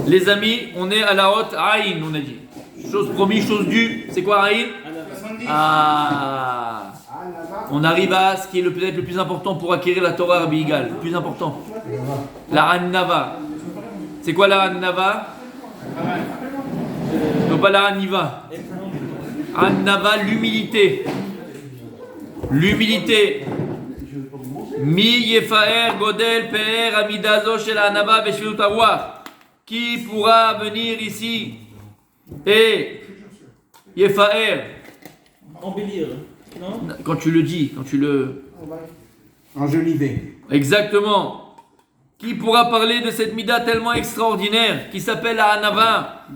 Les amis, on est à la haute Aïn, on a dit. Chose promise, chose due. C'est quoi Aïn? Ah. On arrive à ce qui est peut-être le plus important pour acquérir la Torah Rabbi Yigal. Le plus important. La An-Nava. C'est quoi la An-Nava? Non, pas la An-Niva. An-Nava, l'humilité. L'humilité. Mi Yefaer Godel Pe'er Amidazo Shel Anava Veshvilut Arwach. Qui pourra venir ici et Yefaer, embellir, non? Quand tu le dis, quand tu le enjoliver. Exactement. Qui pourra parler de cette mida tellement extraordinaire qui s'appelle la Hanava,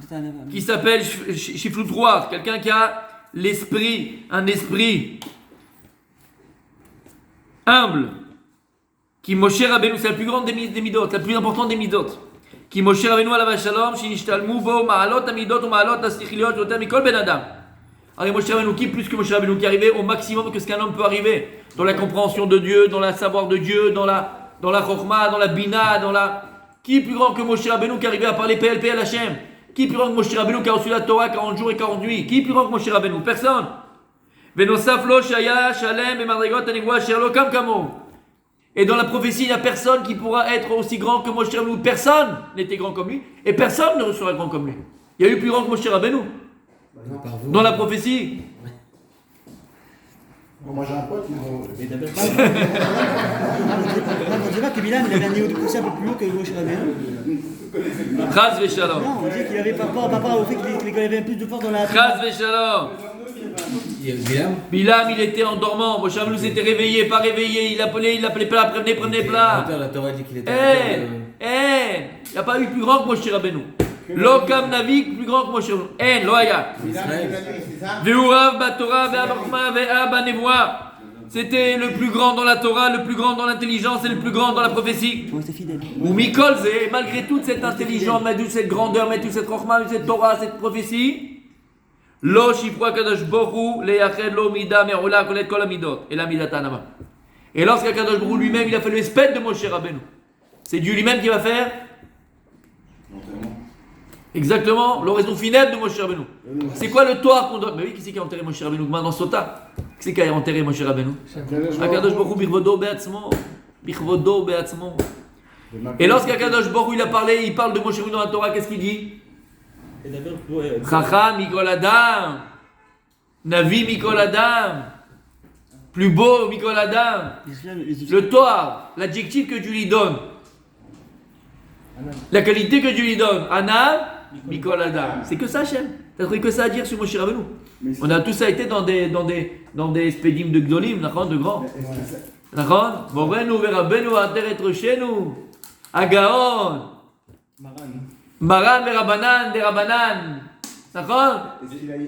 qui s'appelle Shiflut Ruach, quelqu'un qui a l'esprit, un esprit humble. Qui Moshe Rabbeinu, c'est la plus grande des midot, la plus importante des midot. Qui Moshe Rabbeinu alav shalom, shinishtalmu bo ma'alot amidot ou ma'alot aslichiliot yoter mikol ben adam. Alors Moshe Rabbeinu, qui plus que Moshe Rabbeinu, qui est arrivé au maximum que ce qu'un homme peut arriver dans la compréhension de Dieu, dans le savoir de Dieu, dans la chokhma, dans la bina, dans la... Qui est plus grand que Moshe Rabbeinu qui est arrivé à parler PLP à Hachem? Qui est plus grand que Moshe Rabbeinu qui a reçu la Torah 40 jours et 40 nuits? Qui est plus grand que Moshe Rabbeinu? Personne. Venosaf lo shaya shalem et madrigot anigwa sherlo kam kamo. Et dans la prophétie, il n'y a personne qui pourra être aussi grand que Moshe Rabbeinu. Personne n'était grand comme lui. Et personne ne sera grand comme lui. Il y a eu plus grand que Moshe Rabbeinu. Dans la prophétie. Moi j'ai un pote, On ne dit pas que Bilam il avait un niveau de poussée un peu plus haut que Moshe Rabbeinu. Chaz v'shalom. Non, on dit qu'il avait par rapport au fait qu'il avait plus de force dans la... Chaz v'shalom. Bilam, il était endormant. Moshe Rabbeinu s'était réveillé, pas réveillé. Il appelait plat, prenez plat. La Torah dit qu'il était. Il n'y a pas eu plus grand que Moshe Rabbeinu. Lokam Navik, plus grand que Moshe Rabbeinu. Loaya. Ve'urav batorah ve'abachma ve'aba nevoa. C'était le plus grand dans la Torah, le plus grand dans l'intelligence et le plus grand dans la prophétie. Ou Mikol, malgré toute cette intelligence, malgré toute cette grandeur, malgré toute cette chokhma, cette Torah, cette prophétie. Lo shifra kadosh boru leyached lo mida me'ola kolet kol amidot et la midata nama. Et lorsqu'Akadosh Baruch Hu lui-même il a fait le espèce de Moshe Rabbeinu, c'est Dieu lui-même qui va faire exactement l'oraison funèbre de Moshe Rabbeinu. C'est quoi le toit qu'on doit? Mais oui, qui c'est qui a enterré Moshe Rabbeinu dans Sota? Qui c'est qui a enterré Moshe Rabbeinu? Akadosh Baruch Hu birvodo be'atzmo, birvodo be'atzmo. Et lorsqu'Akadosh Baruch Hu il a parlé, il parle de Moshe Rabbeinu dans la Torah, qu'est-ce qu'il dit? Chacham Mikol Adam, Navi Mikol Adam, plus beau Mikol Adam. Le Torah, l'adjectif que Dieu lui donne, la qualité que Dieu lui donne, Ana Mikol Adam. C'est que ça, Hachem. T'as trouvé que ça à dire sur Moshe Rabbeinu? On a tous été dans des spédim de Gdolim, de grands. D'accord? Morenu verabenu ater et roshenu, Agaon. Maran ve Rabanan, des Rabanan. D'accord?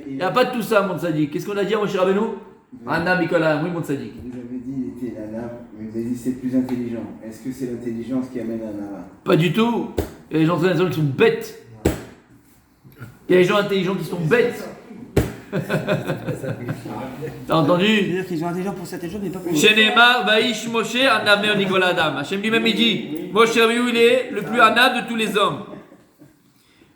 Il n'y a pas de tout ça, mon tzaddik. Qu'est-ce qu'on a dit à Moshe Rabbeinu? Anna Mikola, oui, mon tzaddik. Vous avez dit il était Anna, mais vous avez dit c'est plus intelligent. Est-ce que c'est l'intelligence qui amène Anna? Pas du tout. Il y a des gens très intelligents qui sont bêtes. Il y a des gens intelligents qui sont bêtes. T'as entendu? C'est-à-dire qu'ils sont intelligents pour certaines choses, mais pas pour... Shenemar, Vaïsh Moshe, Anna Meo Nicolas Adam. Hachem lui-même il dit Moshe Rabbeinu, il est le plus Anna de tous les hommes.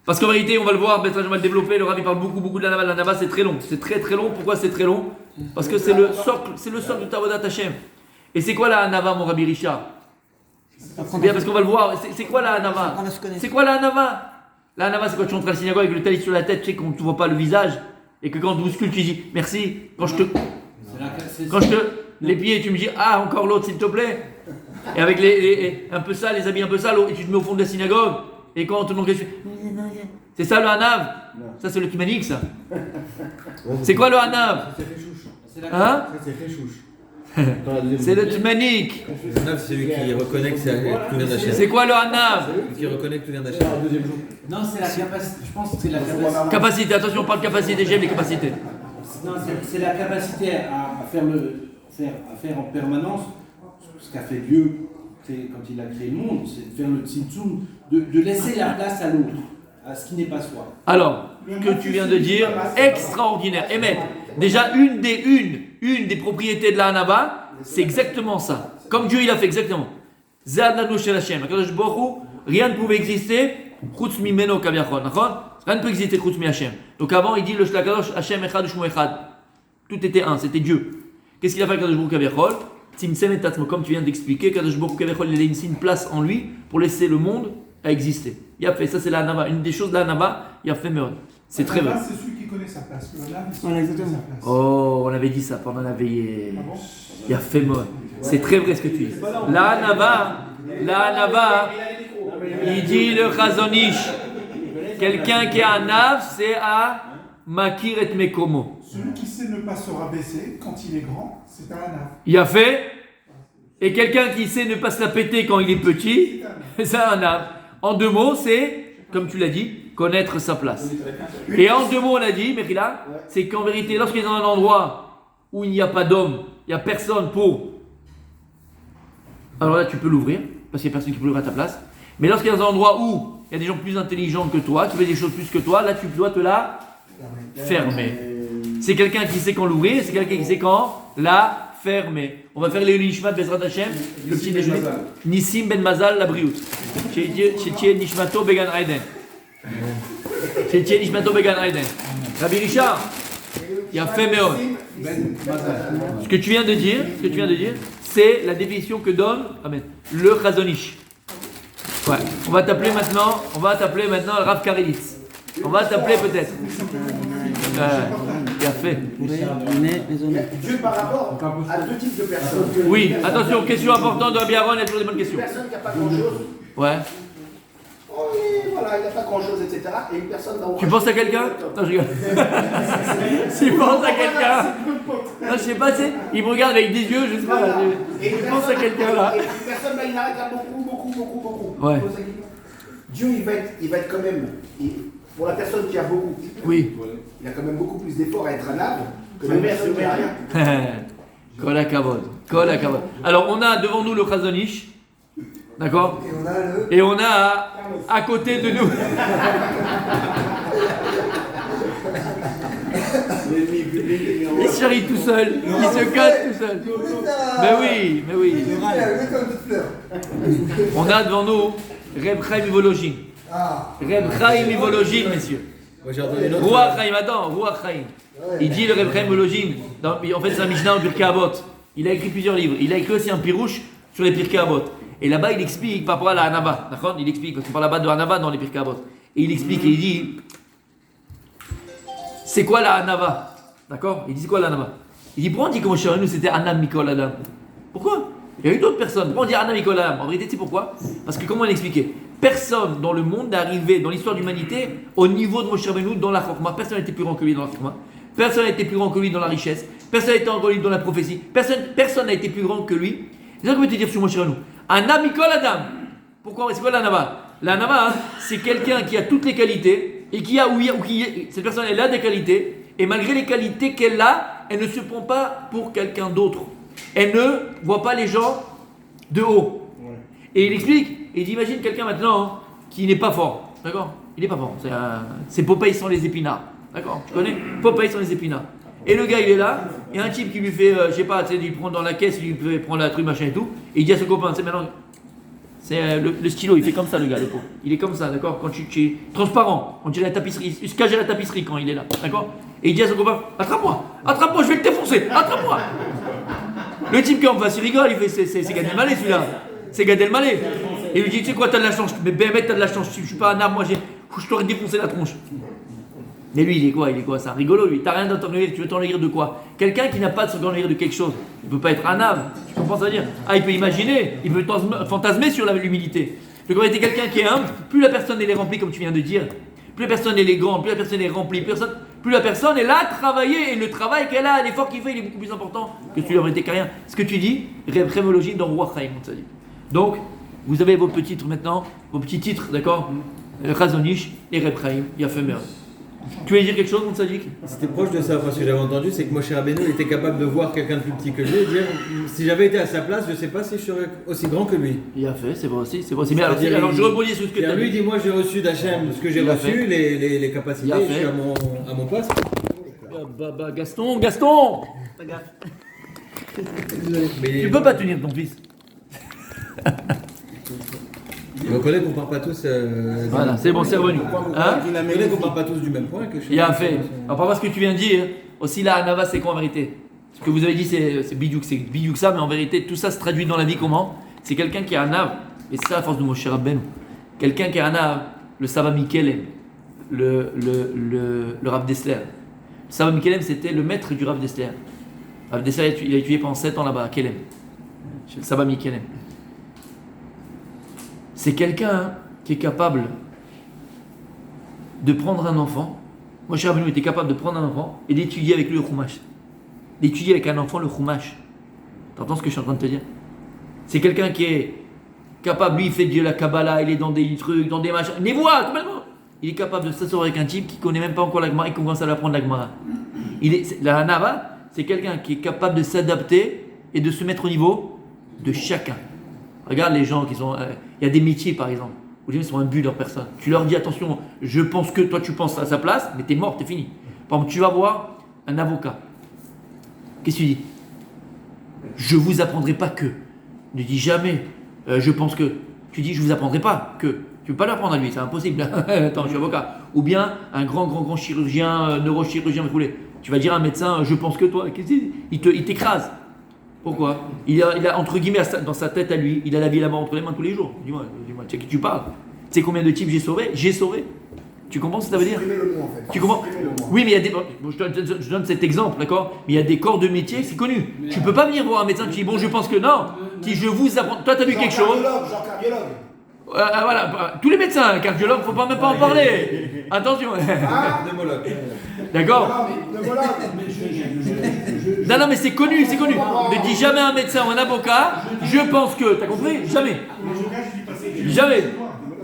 Parce qu'en réalité, on va le voir, Bethlehem va le développer, le Rabbi parle beaucoup de la Nava. La Nava, c'est très long. C'est très long. Pourquoi c'est très long? Parce que c'est le socle de Tavodat Hashem. Et c'est quoi la Nava, mon Rabbi Richard? Bien, parce qu'on va le voir. C'est quoi la Nava? C'est quoi la Nava? La Nava, c'est quand tu entres à la synagogue avec le talit sur la tête, tu sais qu'on ne te voit pas le visage. Et que quand tu bouscules, tu dis merci. Quand je te. Les pieds, tu me dis ah, encore l'autre, s'il te plaît. Et avec un peu sale, les habits un peu sales, et tu te mets au fond de la synagogue. Et quand on te demande, c'est ça le Hanav? Ça c'est le Timanik, ça. C'est quoi le Hanav? Hein? C'est le Timanik. Le Hanav, c'est celui qui reconnaît que tout vient d'Hachem. C'est quoi le Hanav? Celui qui reconnaît que tout vient d'Hachem. Non, c'est la capacité. Je pense que c'est la capacité. Capacité, attention, on parle de capacité, j'aime les capacités. Non, c'est la capacité à faire en permanence ce qu'a fait Dieu quand il a créé le monde, c'est de faire le tzimtzum, de laisser la place à l'autre, à ce qui n'est pas soi. Alors, ce que tu viens de dire, extraordinaire. Emmett, déjà une des propriétés de la Hanava, c'est exactement ça. Comme Dieu il a fait exactement. Zadnanu shel Hashem. Akadosh Baruch Hu, rien ne pouvait exister chutz mimeno kaviachol, d'accord? Rien ne peut exister chutz mi Hashem. Donc avant, il dit le shlakadosh Hashem echad u'shmo echad. Tout était un, c'était Dieu. Qu'est-ce qu'il a fait Kadosh Baruch Hu kaviachol? Tzimtzem et tatzmo, comme tu viens d'expliquer, Kadosh Baruch Hu kaviachol, il a laissé une place en lui pour laisser le monde à exister. Il a fait, ça c'est la Hanava. Une des choses de la Hanava, il a fait Meod. C'est très vrai. C'est celui qui connaît sa place. Le Hanava, c'est Voilà, celui qui connaît sa exactement. place. Oh, on avait dit ça pendant la veillée. Ah bon Il a fait Meod. C'est très vrai ce que tu dis. La Hanava, il dit le Chazonish. Quelqu'un qui a un Nav, c'est à Makir et Mekomo. Celui qui sait ne pas se rabaisser quand il est grand, c'est un Hanava. Il a fait. Et quelqu'un qui sait ne pas se la péter quand il est petit, c'est un Nav. En deux mots, c'est, comme tu l'as dit, connaître sa place. Et en deux mots, on a dit, Mechila, c'est qu'en vérité, lorsqu'il est dans un endroit où il n'y a pas d'homme, il n'y a personne pour. Alors là, tu peux l'ouvrir, parce qu'il n'y a personne qui peut l'ouvrir à ta place. Mais lorsqu'il y a un endroit où il y a des gens plus intelligents que toi, qui font des choses plus que toi, là, tu dois te la fermer. C'est quelqu'un qui sait quand l'ouvrir, c'est quelqu'un qui sait quand la fermer. On va faire les Nishmat Bezrat Hashem, le petit déjeuner. Nissim Ben Mazal, la Briout. Chez Nishmato Began Aiden. Chez Nishmato Began Aiden. Rabbi Richard, il a fait Meod. Ce que tu viens de dire, c'est la définition que donne le Chazonish. Ouais. On va t'appeler maintenant le Rav Karelitz. On va t'appeler peut-être. Il a fait. Dieu par rapport à deux types de personnes. Oui, attention, question importante de Rabbi Aaron, il y a toujours des bonnes questions. Une personne qui n'a pas grand-chose. Ouais. Oh, oui, voilà, il n'a pas grand-chose, etc. Et une personne dans Tu penses à quelqu'un? Non, je rigole. Tu penses à quelqu'un? Non, je sais pas, il me regarde avec des yeux, je sais pas. Je pense à quelqu'un là. Et une personne, là, il arrête là beaucoup. Ouais. Dieu, il va être quand même, pour la personne qui a beaucoup, Oui. il a quand même beaucoup plus d'efforts à être un arbre que la personne qui n'a rien. Kol hakavod. Kol hakavod. Alors, on a devant nous le Chazonish. D'accord? Et on a à côté de nous. Il se charrie tout seul. Il se casse tout seul. Mais oui. On a devant nous Reb Chaim Ivologin. Reb Chaim Ivologin, messieurs. Moi j'ai entendu une autre. Ruach Chaim, attends, Ruach Chaim. Il dit le Reb Chaim Ivologin. En fait, c'est un Mishnah en Pirkei Avot. Il a écrit plusieurs livres. Il a écrit aussi un pirouche sur les Pirkei Avot. Et là-bas, il explique par rapport à la Hanava. D'accord? Il explique, parce qu'on parle là-bas de Hanava dans les Pirkei Avot. Et il explique et il dit c'est quoi la Hanava? D'accord? Il dit c'est quoi la Hanava? Il dit pourquoi on dit que Moshe Rabbeinu c'était Anam Mikol Adam? Pourquoi? Il y a eu d'autres personnes. Pourquoi on dit Anam Mikol Adam? En vérité, c'est pourquoi? Parce que, comment on l'expliquait? Personne dans le monde n'est arrivé dans l'histoire de l'humanité au niveau de Moshe Rabbeinu dans la Chokma. Personne n'a été plus grand que lui dans la Chokma. Personne n'a été plus grand que lui dans la richesse. Personne n'a été plus grand que lui dans la prophétie. Personne n'a été plus grand que lui. C'est ça que je veux te dire sur Moshe Rabbeinu. Anam Mikol Adam. Pourquoi? C'est quoi la Hanava? La Hanava, c'est quelqu'un qui a toutes les qualités et cette personne elle a des qualités et malgré les qualités qu'elle a, elle ne se prend pas pour quelqu'un d'autre. Elle ne voit pas les gens de haut. Et il explique, il dit imagine quelqu'un maintenant qui n'est pas fort, d'accord? Il n'est pas fort, c'est Popeye sans les épinards, d'accord? Tu connais? Popeye sans les épinards. Et le gars il est là, il y a un type qui lui fait, je sais pas, tu sais, il prend dans la caisse, il lui fait prendre la truc machin et tout, et il dit à son copain, c'est maintenant. C'est le stylo, il fait comme ça le gars, le pauvre. Il est comme ça, d'accord? Quand tu es transparent, on dirait la tapisserie, il se cache à la tapisserie quand il est là, d'accord? Et il dit à son copain, attrape-moi, je vais te défoncer, attrape-moi. Le type qui est en face, il rigole, il fait, c'est Gad Elmaleh celui-là, c'est Gad Elmaleh. Et il lui dit, tu sais quoi, t'as de la chance, mais ben mec, t'as de la chance, je suis pas un arbre, moi je t'aurais défoncé la tronche. Mais lui, il est quoi? C'est un rigolo, lui. T'as rien à t'ennuyer, tu veux t'ennuyer de quoi? Quelqu'un qui n'a pas de s'ennuyer de quelque chose, il ne peut pas être un âme. Tu comprends ce que ça veut dire? Ah, il peut imaginer, il peut fantasmer sur l'humilité. Donc, en réalité, quelqu'un qui est humble, plus la personne elle est remplie, comme tu viens de dire, plus la personne elle est grande, plus la personne est remplie, plus la personne elle a travaillé et le travail qu'elle a, l'effort qu'il fait, il est beaucoup plus important que tu n'aurais été qu'un. Ce que tu dis, rémologie dans Roi Chaim, on dit. Donc, vous avez vos petits titres maintenant, vos petits titres, d'accord? Chazonish et Reb Chaim, Yafemer. Tu voulais dire quelque chose, mon Sadiq? C'était proche de ça, parce que j'avais entendu, c'est que Moshe Rabbeinu était capable de voir quelqu'un de plus petit que lui et dire si j'avais été à sa place, je ne sais pas si je serais aussi grand que lui. Il a fait, c'est vrai aussi, c'est vrai. Mais alors je rebondis sur ce que tu as dit. Lui dit. dit moi j'ai reçu d'Hachem ce que j'ai reçu, les capacités, je suis à mon poste. Gaston Mais tu peux pas tenir ton fils. On connaît qu'on part pas tous. Voilà, c'est bon, c'est revenu. Hein? On connaît qu'on part pas tous du même point. Que Il y a un fait. Alors, par rapport à ce que tu viens de dire, aussi la Hanava, c'est quoi en vérité? Ce que vous avez dit, c'est bidouk ça, mais en vérité, tout ça se traduit dans la vie comment? C'est quelqu'un qui a un ave, et c'est ça la force de Moshe Rabbeinu. Quelqu'un qui a un ave, le Saba Mikelem, le Rav Dessler. Le Saba Mikelem, c'était le maître du Rav Dessler. Rav Dessler, il a étudié pendant 7 ans là-bas, à Kelem. Chez le Saba Mikelem. C'est quelqu'un qui est capable de prendre un enfant. Moshe Rabbeinu était capable de prendre un enfant et d'étudier avec lui le Chumash. D'étudier avec un enfant le Chumash. T'entends ce que je suis en train de te dire? C'est quelqu'un qui est capable, lui il fait de la Kabbalah, il est dans des trucs, dans des machins, les voix complètement. Il est capable de s'asseoir avec un type qui connaît même pas encore la Gemara et qui commence à l'apprendre la Gemara. La Hanava, c'est quelqu'un qui est capable de s'adapter et de se mettre au niveau de chacun. Regarde les gens qui sont... Il y a des métiers par exemple, où les gens sont imbus de leur personne. Tu leur dis attention, je pense que toi tu penses à sa place, mais t'es mort, t'es fini. Par exemple, tu vas voir un avocat. Qu'est-ce que tu dis? Je vous apprendrai pas que. Ne dis jamais, je pense que. Tu dis, je vous apprendrai pas que. Tu peux pas l'apprendre à lui, c'est impossible. Attends, je suis avocat. Ou bien un grand chirurgien, neurochirurgien, vous voulez. Tu vas dire à un médecin, je pense que toi. Il t'écrase. Pourquoi? Il a entre guillemets dans sa tête à lui, il a la vie et la mort entre les mains tous les jours. Dis-moi, tu sais qui tu parles? Tu sais combien de types j'ai sauvé? J'ai sauvé. Tu comprends ce que ça veut dire? Supprimez le mot en fait. Tu comprends? Oui, mais il y a des. Je donne cet exemple, d'accord? Mais il y a des corps de métier, c'est connu. Tu peux pas venir voir un médecin, tu dis bon, je pense que non. Si je vous apprends. Toi, tu as vu quelque chose? Genre cardiologue. Voilà, tous les médecins, cardiologues, faut pas même pas en parler. Attention. D'accord? Non, mais c'est connu. Ne dis jamais à un médecin ou un avocat, je pense que. T'as compris? Jamais. Jamais.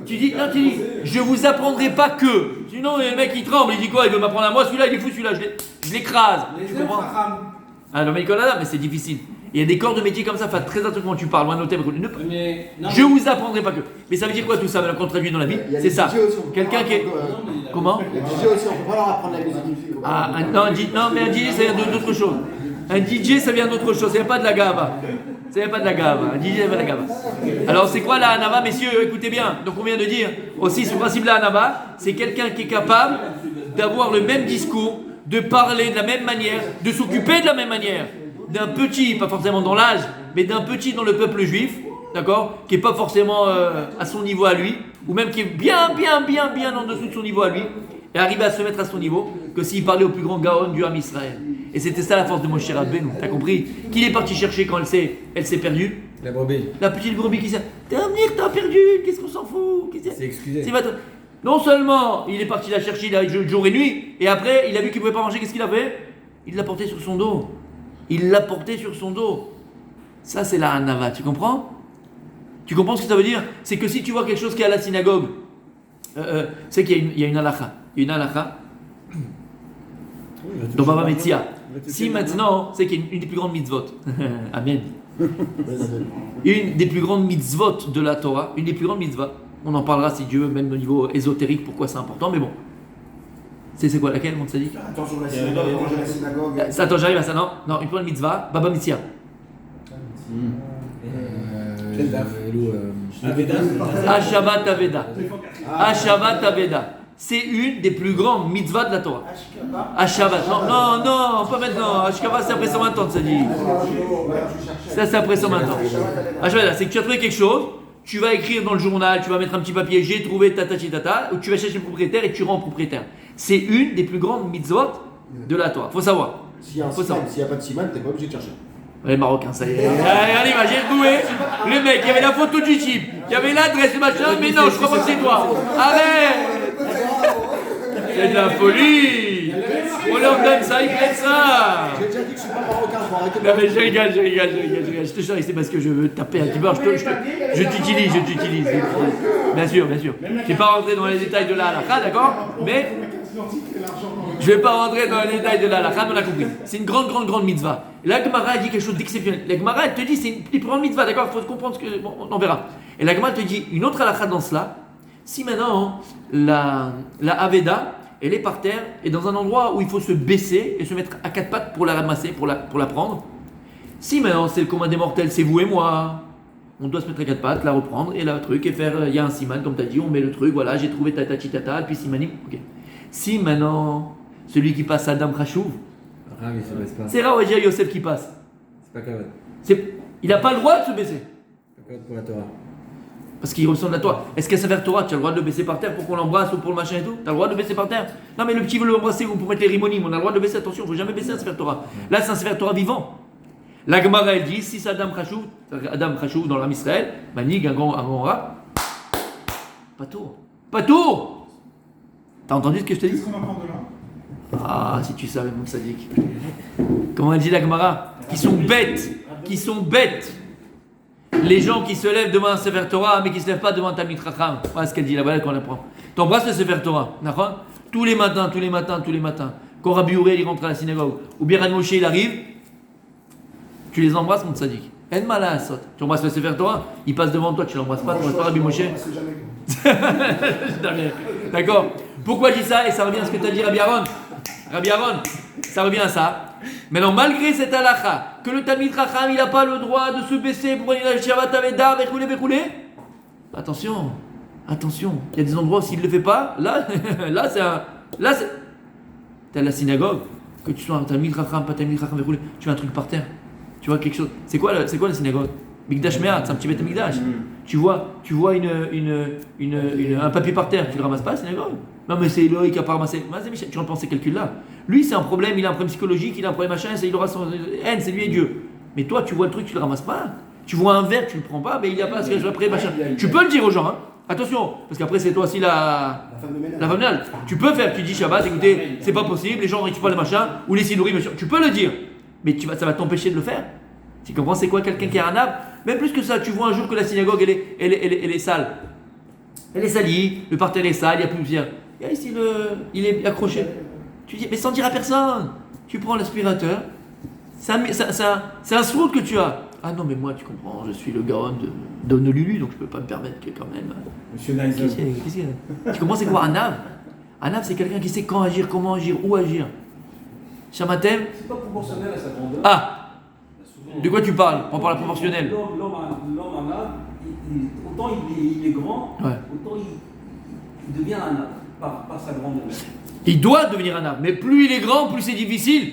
Tu dis, je vous apprendrai pas que. Sinon, le mec il tremble, il dit quoi? Il veut m'apprendre à moi, celui-là il est fou, celui-là je l'écrase. Tu comprends? Ah non, mais c'est difficile. Il y a des corps de métier comme ça, faites très attention quand tu parles, loin de nos thèmes. Je vous apprendrai pas que. Mais ça veut dire quoi tout ça, quand on traduit dans la vie? C'est ça. Quelqu'un qui est. Comment? Les DJ aussi, on peut pas leur apprendre la musique. Non, mais un DJ ça vient d'autre chose. Un DJ ça vient d'autre chose, ça vient pas de la gava. Ça vient pas de la gava. Un DJ ça vient de la gava. Alors c'est quoi la Hanava, messieurs? Écoutez bien. Donc on vient de dire aussi ce principe de la Hanava, c'est quelqu'un qui est capable d'avoir le même discours, de parler de la même manière, de s'occuper de la même manière d'un petit, pas forcément dans l'âge, mais d'un petit dans le peuple juif, d'accord, qui est pas forcément à son niveau à lui, ou même qui est bien en dessous de son niveau à lui, et arriver à se mettre à son niveau, que s'il parlait au plus grand Gaon du Ham Israël. Et c'était ça la force de Moshe Rabbeinu, t'as compris? Qu'il est parti chercher quand elle s'est perdue. La brebis. La petite brebis qui s'est... T'as perdu, qu'est-ce qu'on s'en fout? C'est excusé. Non seulement il est parti la chercher, il a joué jour et nuit, et après il a vu qu'il ne pouvait pas manger, qu'est-ce qu'il a fait? Il l'a porté sur son dos. Ça c'est la Hanava, tu comprends? Tu comprends ce que ça veut dire? C'est que si tu vois quelque chose qui est à la synagogue, c'est qu'il y a une halakha. Il y a une halakha dans Baba Metzia. Si maintenant, c'est qu'il y a une des plus grandes mitzvot. Amen. Une des plus grandes mitzvot de la Torah, une des plus grandes mitzvot. On en parlera si Dieu veut, même au niveau ésotérique, pourquoi c'est important, mais bon. C'est quoi laquelle, on t'a dit? Attention, la synagogue. Attends, j'arrive à ça, non, une première mitzvah, Baba Metzia. Hashavat Aveda. C'est une des plus grandes mitzvahs de la Torah. Hashavat. Non, pas maintenant. Ashkava, c'est après 120 ans, ça dit. Ça, c'est après 120 ans. Hashavat, c'est que tu as trouvé quelque chose, tu vas écrire dans le journal, tu vas mettre un petit papier, j'ai trouvé tata, ou tu vas chercher le propriétaire et tu rends au propriétaire. C'est une des plus grandes mitzvot de la Torah. Faut savoir. S'il n'y a pas de siman, t'es pas obligé de chercher. Les Marocains, ça y est. Allez, j'ai retrouvé. Le mec, il y avait la photo du type, il y avait l'adresse, le machin, mais non, je crois pas que c'est toi. Arrête! C'est de la folie! On leur donne ça, ils prennent ça! J'ai déjà dit que je suis pas marocain, faut arrêter de... Non mais je rigole. Je te jure, c'est parce que je veux taper un petit peu. Je t'utilise. Bien sûr. Je vais pas rentrer dans les détails de la halakha, d'accord? Mais je vais pas rentrer dans les détails de la halakha, mais on a compris. C'est une grande mitzvah. Et la Gemara dit quelque chose d'exceptionnel. La Gemara, elle te dit, c'est une plus grande mitzvah, d'accord? Il faut comprendre ce que... Bon, on verra. Et la Gemara te dit une autre halakha dans cela. Si maintenant, la Aveda, elle est par terre et dans un endroit où il faut se baisser et se mettre à quatre pattes pour la ramasser, pour la prendre. Si maintenant c'est le commun des mortels, c'est vous et moi, on doit se mettre à quatre pattes, la reprendre et la truc et faire. Il y a un siman, comme tu as dit, on met le truc, voilà, j'ai trouvé tata tata, puis simanim. Ok. Si maintenant, celui qui passe Adam Khashouv, Ah oui, ça baisse pas. c'est rare, Oja Yosef qui passe. C'est pas Kavod. Il n'a pas le droit de se baisser. C'est pas Kavod pour la Torah. Parce qu'il ressemble à toi. Est-ce qu'à Sefer Torah, tu as le droit de le baisser par terre pour qu'on l'embrasse ou pour le machin et tout? Tu as le droit de le baisser par terre? Non, mais le petit veut l'embrasser ou pour mettre les rimonim, on a le droit de le baisser. Attention, il ne faut jamais baisser un Sefer Torah. Là, c'est un Sefer Torah vivant. La Gemara, elle dit si c'est Adam Khashouv dans l'âme Israël, Manig, un grand rat, pas tour. Pas tour! T'as entendu ce que je te dis? Qu'est-ce qu'on apprend de là? Ah, si tu savais, mon sadique. Comment elle dit la Gemara? Qui sont bêtes. Les gens qui se lèvent devant un Sefer Torah, mais qui ne se lèvent pas devant un Talmid Chacham. Voilà ce qu'elle dit, là-bas qu'on apprend. T'embrasses le Sefer Torah, d'accord? Tous les matins. Quand Rabbi Uriel il rentre à la synagogue, ou bien Rav Moshe il arrive, tu les embrasses, mon sadique. En malasot. Tu embrasses le Sefer Torah, il passe devant toi, tu l'embrasses pas, tu n'embrasses pas Rabbi Moshe. D'accord? Pourquoi je dis ça? Et ça revient à ce que tu as dit, Rabbi Aaron. Ça revient à ça. Maintenant, malgré cette halakha, que le Talmid Chacham, il n'a pas le droit de se baisser pour venir à Shabbat Aveda, bécoulé. Attention. Il y a des endroits où s'il ne le fait pas, là c'est. T'es à la synagogue, que tu sois un Talmid Chacham, pas Talmid Chacham, bécoulé, tu vois un truc par terre. Tu vois quelque chose. C'est quoi la synagogue? Mikdash Me'at, c'est un petit bête Mikdash. Tu vois un papier par terre, tu le ramasses pas, c'est synagogue. Non, mais c'est Eloï qui a pas ramassé. Tu rentres dans ces calculs-là. Lui, c'est un problème, il a un problème psychologique, il a un problème machin, il aura son haine, c'est lui et Dieu. Mais toi, tu vois le truc, tu le ramasses pas. Tu vois un verre, tu le prends pas, mais il n'y a pas ce que je vais après, machin. Tu peux le dire aux gens, hein. Attention, parce qu'après, c'est toi aussi la femme de ménage. Tu peux faire, tu dis Shabbat, écoutez, c'est pas possible, les gens ne récupèrent pas le machin, ou les sidouris, machin. Tu peux le dire, mais ça va t'empêcher de le faire. Tu comprends, c'est quoi quelqu'un qui a un âme? Même plus que ça, tu vois un jour que la synagogue, elle est sale. Elle est salie, le parterre est sale, il n'y a plus de pierre. Et ici, il est accroché. Tu dis, mais sans dire à personne. Tu prends l'aspirateur. C'est un srout que tu as. Ah non, mais moi, tu comprends, je suis le garon d'Honolulu, donc je ne peux pas me permettre que quand même. Monsieur Naïsel. Tu comprends, c'est quoi un âme? Un âme, c'est quelqu'un qui sait quand agir, comment agir, où agir. Shamatem. C'est pas proportionnel à sa grandeur. Ah! De quoi tu parles? On parle proportionnel. L'homme en âme, autant il est grand, Ouais. autant il devient un âme par sa grandeur. Il doit devenir un âme, mais plus il est grand, plus c'est difficile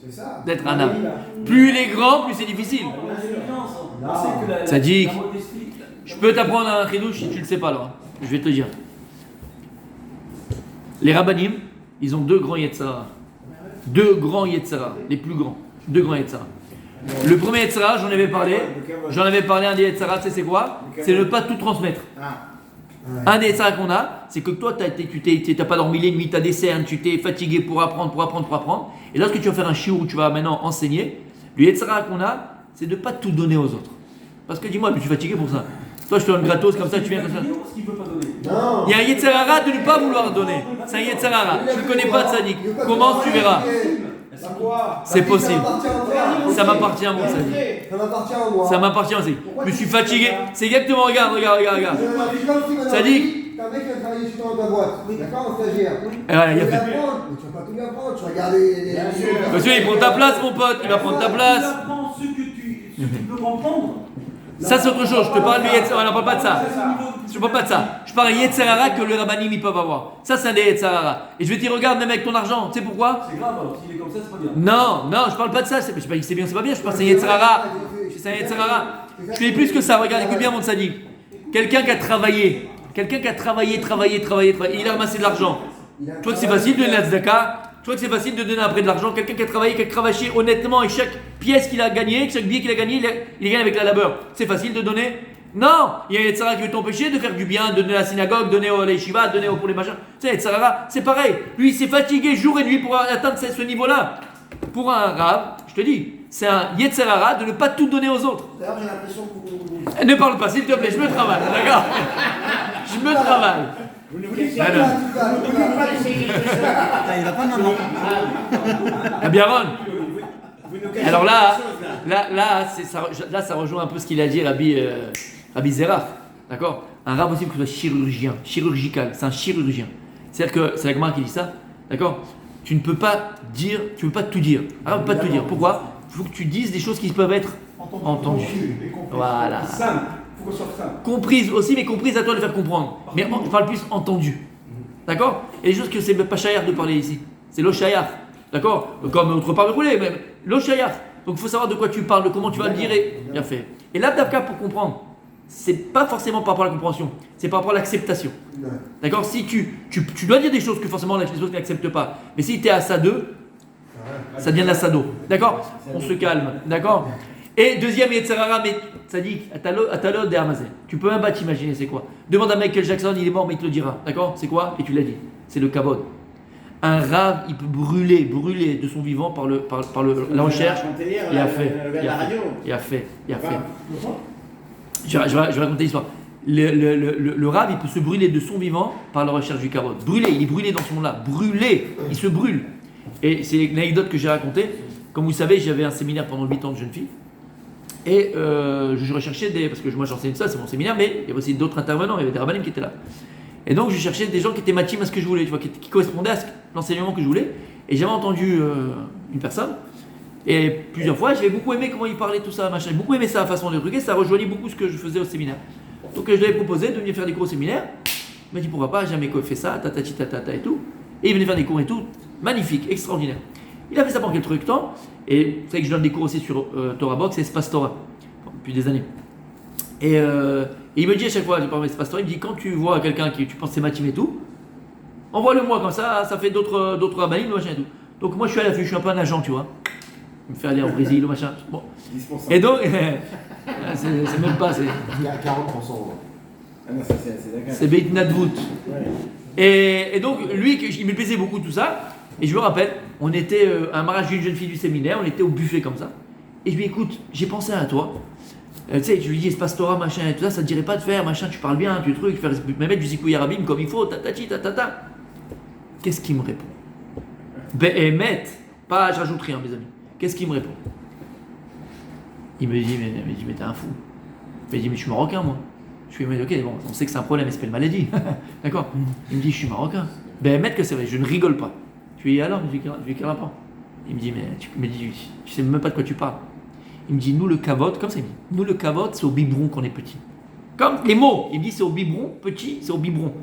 C'est ça. d'être un âme. Plus il est grand, plus c'est difficile. Ça dit, je peux t'apprendre un chidouche si tu ne le sais pas alors. Je vais te le dire. Les rabbanim, ils ont deux grands yetzara. Deux grands yetzara, les plus grands. Deux grands yetzara. Le premier yetzara, j'en avais parlé, un des yetzara, tu sais c'est quoi? C'est ne pas tout transmettre. Un des yetzara qu'on a, c'est que toi, tu n'as pas dormi les nuits, tu as des cernes, tu t'es fatigué pour apprendre. Et lorsque tu vas faire un shiur où tu vas maintenant enseigner, le yetzara qu'on a, c'est de ne pas tout donner aux autres. Parce que dis-moi, je suis fatigué pour ça. Toi, je te donne gratos comme ça, tu viens comme ça. Il y a un yetzara de ne pas vouloir donner. C'est un yetzara. Je ne connais pas de sadique. Commence, tu verras. C'est possible. Ça m'appartient, mon sadique. Ça m'appartient à moi. Ça m'appartient aussi. Je suis fatigué. C'est exactement, regarde. Sadique. T'as un mec qui a travaillé chez toi dans ta boîte, d'accord, un stagiaire. Voilà, il a Tu vas fait. apprendre, mais tu vas pas tout lui apprendre, tu vas garder les. Monsieur, il prend ta place, mon pote. Il va prendre ta place. Tu apprends ce que tu peux comprendre. Ça, c'est autre chose. Je te parle du Yetzirara. On ne parle pas de ça. Je ne parle pas de ça. Je parle Yetzirara que les rabbanim ils peuvent avoir. Ça, c'est un des Yetzirara. Et je vais te dire, regarde, même avec ton argent. Tu sais pourquoi? C'est grave, alors s'il est comme ça, c'est pas bien. Non, je parle pas de ça. C'est bien, c'est pas bien. Je parle c'est Yetzirara. C'est un Yetzirara. Je fais plus que ça. Regarde, écoute bien, mon sadique. Quelqu'un qui a travaillé. Il a ramassé de l'argent. Tu vois que c'est facile de donner la tzedaka. Tu vois que c'est facile de donner après de l'argent. Quelqu'un qui a travaillé, qui a cravaché honnêtement et chaque pièce qu'il a gagnée, chaque billet qu'il a gagné, il gagne avec la labeur. C'est facile de donner? Non! Il y a un Yetzirara qui veut t'empêcher de faire du bien, de donner à la synagogue, donner au yeshiva, donner pour les machins. Tu sais, Yetzirara, c'est pareil. Lui, il s'est fatigué jour et nuit pour atteindre ce niveau-là. Pour un rave, je te dis, c'est un Yetzirara de ne pas tout donner aux autres. D'ailleurs, j'ai l'impression que vous. Ne parle pas, s'il te plaît, je me travaille, d'accord? Je me travaille. Il va pas maintenant. Ah bien, Ron. Alors là, ça rejoint un peu ce qu'il a dit Rabbi Zerach, d'accord? Un rab aussi que ce soit chirurgical, c'est un chirurgien. C'est-à-dire que c'est la Gemara qui dit ça, d'accord? Tu ne peux pas dire, tu ne peux pas tout dire. Ah, pas tout dire. Pourquoi? Il faut que tu dises des choses qui peuvent être entendues. Voilà. C'est simple. faut qu'on soit simple. Comprise aussi, mais comprise à toi de faire comprendre. Mais je parle plus entendu. D'accord? Et les choses que c'est pas shayar de parler ici. C'est lo shayar. D'accord? Comme autre part brûlée, mais lo shayar. Donc il faut savoir de quoi tu parles, de comment tu vas le dire et bien fait. Et là, d'abka pour comprendre, c'est pas forcément par rapport à la compréhension, c'est par rapport à l'acceptation. D'accord? Si tu dois dire des choses que forcément les autres n'acceptent pas. Mais si tu es à ça d'eux, ça devient la sado. D'accord? On se calme. D'accord? Et deuxième Yetzerara, mais ça dit Atalot de Hamazé. Tu peux même pas t'imaginer c'est quoi. Demande à Michael Jackson, il est mort, mais il te le dira. D'accord? C'est quoi? Et tu l'as dit. C'est le kavod. Un rave, il peut brûler de son vivant par la recherche. Il a fait. Je vais raconter l'histoire. Le rave, il peut se brûler de son vivant par la recherche du kavod. Brûler, il est brûlé dans ce monde-là. Brûler, il se brûle. Et c'est l'anecdote que j'ai racontée. Comme vous savez, j'avais un séminaire pendant 8 ans de jeunes filles. Et je recherchais parce que moi j'enseigne ça, c'est mon séminaire, mais il y avait aussi d'autres intervenants, il y avait des rabbinim qui étaient là. Et donc je cherchais des gens qui étaient matim à ce que je voulais, tu vois, qui correspondaient à l'enseignement que je voulais. Et j'avais entendu une personne, et plusieurs fois, j'avais beaucoup aimé comment il parlait, tout ça, machin. J'ai beaucoup aimé sa façon de truquer, ça rejoignait beaucoup ce que je faisais au séminaire. Donc je lui avais proposé de venir faire des cours au séminaire. Il m'a dit pourquoi pas, jamais fait ça, tatati tatata et tout. Et il venait faire des cours et tout, magnifique, extraordinaire. Il a fait ça pendant quelques temps, et vous savez que je donne des cours aussi sur Torah Box et Espace Torah, depuis des années. Et il me dit à chaque fois, je parle d'Espace Torah, il me dit quand tu vois quelqu'un qui tu penses c'est matim et tout, envoie-le-moi comme ça fait d'autres rabbinim, machin et tout. Donc moi je suis à l'affût, je suis un peu un agent, tu vois. Il me fait aller au Brésil, machin. Bon. Et donc, c'est même pas, c'est. Il y a 40%. Ah non, ça c'est d'accord. C'est Beit Nadvout. Et donc, lui, il me plaisait beaucoup tout ça. Et je me rappelle, on était à un mariage d'une jeune fille du séminaire, on était au buffet comme ça. Et je lui dis, écoute, j'ai pensé à toi. Tu sais, je lui dis, Espace Torah, machin et tout ça, ça te dirait pas de faire, machin, tu parles bien, tu trucs, me mettre du zikouï arabim comme il faut, tatati, tatata. Qu'est-ce qu'il me répond? Behemet, pas, je rajoute rien, mes amis. Qu'est-ce qu'il me répond? Il me dit, mais t'es un fou. Il me dit, mais je suis marocain, moi. Je lui dis, ok, bon, on sait que c'est un problème, mais c'est pas une maladie. D'accord? Il me dit, je suis marocain. Behemet que c'est vrai, je ne rigole pas. Je lui dis, alors, je lui dis, quel rapport? Il me dit, mais tu sais même pas de quoi tu parles. Il me dit, nous le kavod, comme ça il me dit, nous le kavod, c'est au biberon qu'on est petit. Comme les mots, il me dit, c'est au biberon, petit, c'est au biberon.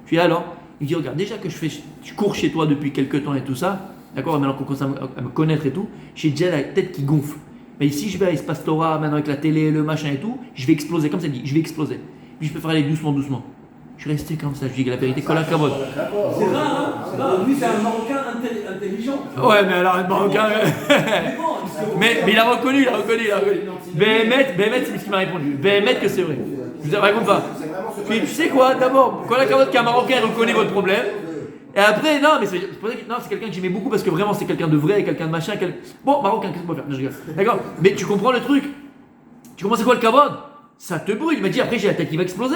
Je lui dis, alors? Il me dit, regarde, déjà que je cours chez toi depuis quelques temps et tout ça, d'accord, maintenant qu'on commence à me connaître et tout, j'ai déjà la tête qui gonfle. Mais si je vais à Espace Torah, maintenant avec la télé, le machin et tout, je vais exploser, comme ça il dit, je vais exploser. Puis je peux faire aller doucement. Je suis resté comme ça, je dis la vérité, Kola Kavod. C'est rare, hein? Lui, c'est un Marocain intelligent. Ouais, mais alors, un Marocain. mais il a reconnu. Béhémet, c'est ce qu'il m'a répondu. Béhémet que c'est vrai. Je vous raconte pas. Puis tu sais quoi, d'abord, Kola Kavod qu'un Marocain reconnaît votre problème. Et après, non, mais c'est quelqu'un que j'aimais beaucoup parce que vraiment c'est quelqu'un de vrai, quelqu'un de machin. Bon, Marocain, qu'est-ce qu'on peut faire? Non, je rigole. D'accord? Mais tu comprends le truc? Tu comprends c'est quoi le Kavod? Ça te brûle. Il m'a dit après j'ai la tête qui va exploser.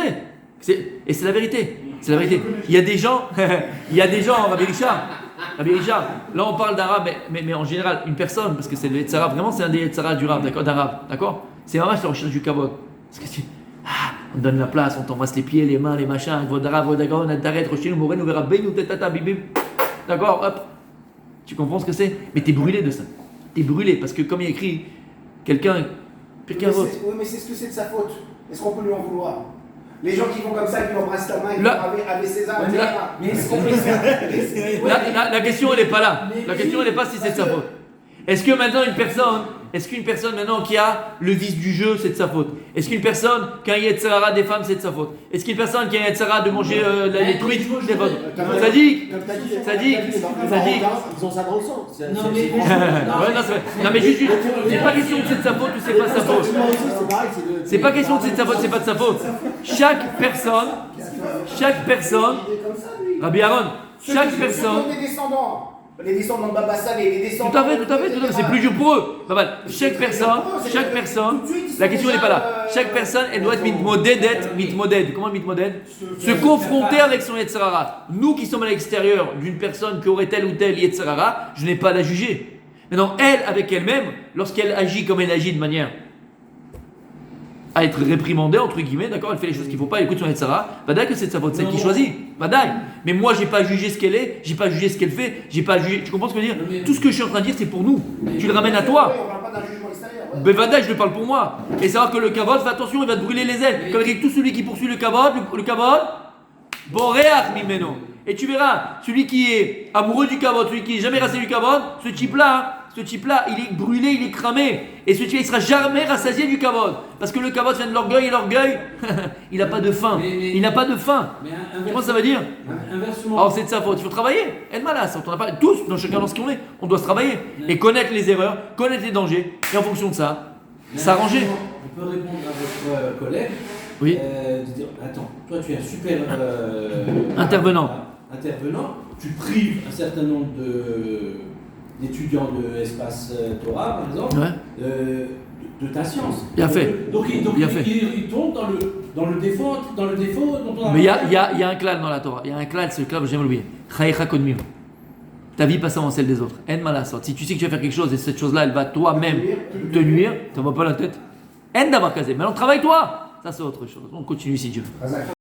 Et c'est la vérité. C'est la vérité. Il y a des gens, Rabbi Richard, là on parle d'arabe, mais en général, une personne, parce que c'est le Yetzara, vraiment c'est un des Yetzara du rab, d'accord? C'est vraiment la recherche du Kavod. Parce que on donne la place, on t'embrasse les pieds, les mains, les machins, Vodara, Vodagon, Adaret, Rochel, Moren, on verra Beinou, Tetata, Bibim. D'accord? Hop. Tu comprends ce que c'est? Mais t'es brûlé de ça. T'es brûlé, parce que comme il y a écrit, quelqu'un. Oui, mais c'est ce que c'est de sa faute. Est-ce qu'on peut lui en vouloir? Les gens qui vont comme ça, qui l'embrassent la main, qui vont avec César, mais est-ce qu'on peut faire? La question elle n'est pas là. La question elle n'est pas si c'est de sa faute. Est-ce que maintenant qu'une personne maintenant qui a le vice du jeu, c'est de sa faute? Est-ce qu'une personne qui a un Yetzara des femmes, c'est de sa faute? Est-ce qu'une personne qui a un Yetzara de manger les truites, c'est de sa faute? Ça dit. Ils ont ça dans le sang. Non mais juste, c'est pas question que c'est de sa faute ou c'est pas de sa faute. C'est pas question que c'est de sa faute, c'est pas de sa faute. Chaque personne, Rabbi Aaron, chaque personne. Les descendants de Baba Salé, les descendants. Tout à fait, c'est plus dur pour eux. Chaque personne, la question n'est pas là. Chaque personne, elle doit être mitmoded. Comment mitmoded? Se confronter avec son Yetzirara. Nous qui sommes à l'extérieur d'une personne qui aurait tel ou tel Yetzirara, je n'ai pas à la juger. Maintenant, elle, avec elle-même, lorsqu'elle agit comme elle agit de manière à être réprimandée, entre guillemets, d'accord, elle fait les choses qu'il ne faut pas, elle écoute son Yetzara, Vadaï que c'est de sa faute, c'est elle qui choisit, Vadaï. Mais moi, j'ai pas jugé ce qu'elle est, j'ai pas jugé ce qu'elle fait, j'ai pas jugé, tu comprends ce que je veux dire? Tout ce que je suis en train de dire, c'est pour nous. Tu le ramènes à toi. On parle pas d'un jugement extérieur. Ouais. Ben Vadaï, je le parle pour moi. Et savoir que le kavod, fais attention, il va te brûler les ailes. Comme avec tout celui qui poursuit le kavod, boréach mimeno. Et tu verras, celui qui est amoureux du kavod, celui qui est jamais rassasié du kavod, ce type-là, il est brûlé, il est cramé. Et ce type-là, il sera jamais rassasié du kavod. Parce que le kavod vient de l'orgueil, et l'orgueil, il n'a pas de faim. Il n'a pas de faim. Tu vois ce que ça veut dire? Inversement. Alors c'est de sa faute, il faut travailler. Être malade, on a pas tous, dans chacun dans ce qu'on est, on doit se travailler. Et connaître les erreurs, connaître les dangers, et en fonction de ça, s'arranger. On peut répondre à votre collègue. Oui. De dire, attends, toi tu es un super Intervenant. Tu prives un certain nombre d'étudiants de Espace Torah, par exemple, Ouais. de ta science. Bien fait. Donc Bien fait. il tombe dans le défaut dont on a. Mais il y a un clan dans la Torah. Il y a un clan, c'est le clan, j'aime l'oublier. Chayecha kodmim. Ta vie passe avant celle des autres. En malasot. Si tu sais que tu vas faire quelque chose et cette chose-là, elle va toi-même te nuire, t'en vas pas la tête. En d'avoir casé. Maintenant, travaille-toi. Ça, c'est autre chose. On continue si Dieu veut.